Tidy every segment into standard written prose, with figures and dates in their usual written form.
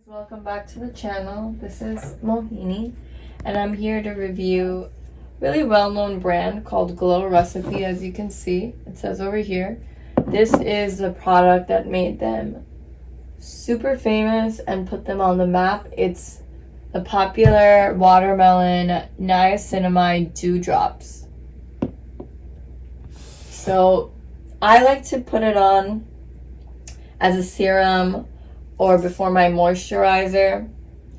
Welcome back to the channel. This is Mohini, and I'm here to review a really well-known brand called Glow Recipe. As you can see, it says over here, this is the product that made them super famous and put them on the map. It's the popular watermelon niacinamide dewdrops. So I like to put it on as a serum or before my moisturizer.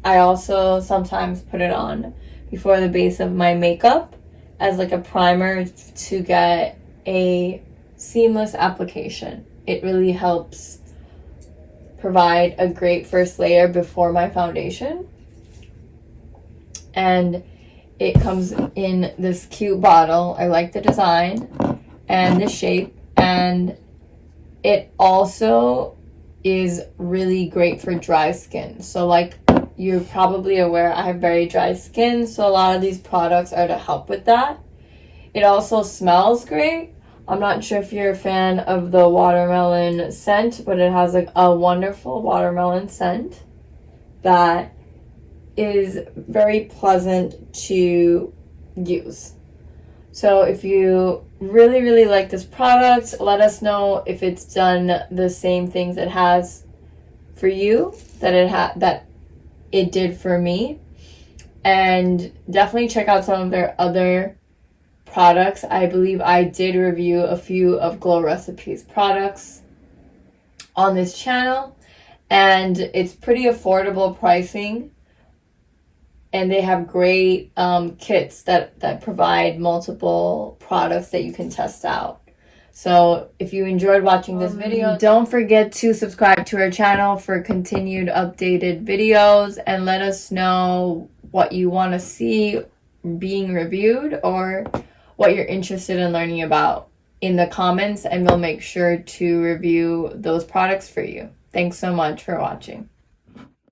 I also sometimes put it on before the base of my makeup as like a primer to get a seamless application. It really helps provide a great first layer before my foundation. And it comes in this cute bottle. I like the design and the shape, and it also is really great for dry skin. So like you're probably aware, I have very dry skin, so a lot of these products are to help with that. It also smells great. I'm not sure if you're a fan of the watermelon scent, but it has like a wonderful watermelon scent that is very pleasant to use. So if you really like this product, let us know if it's done the same things it has for you that it did for me. And definitely check out some of their other products. I believe I did review a few of Glow Recipes products on this channel, and it's pretty affordable pricing. And they have great kits that provide multiple products that you can test out. So if you enjoyed watching this video, don't forget to subscribe to our channel for continued updated videos, and let us know what you want to see being reviewed or what you're interested in learning about in the comments, and we'll make sure to review those products for you. Thanks so much for watching.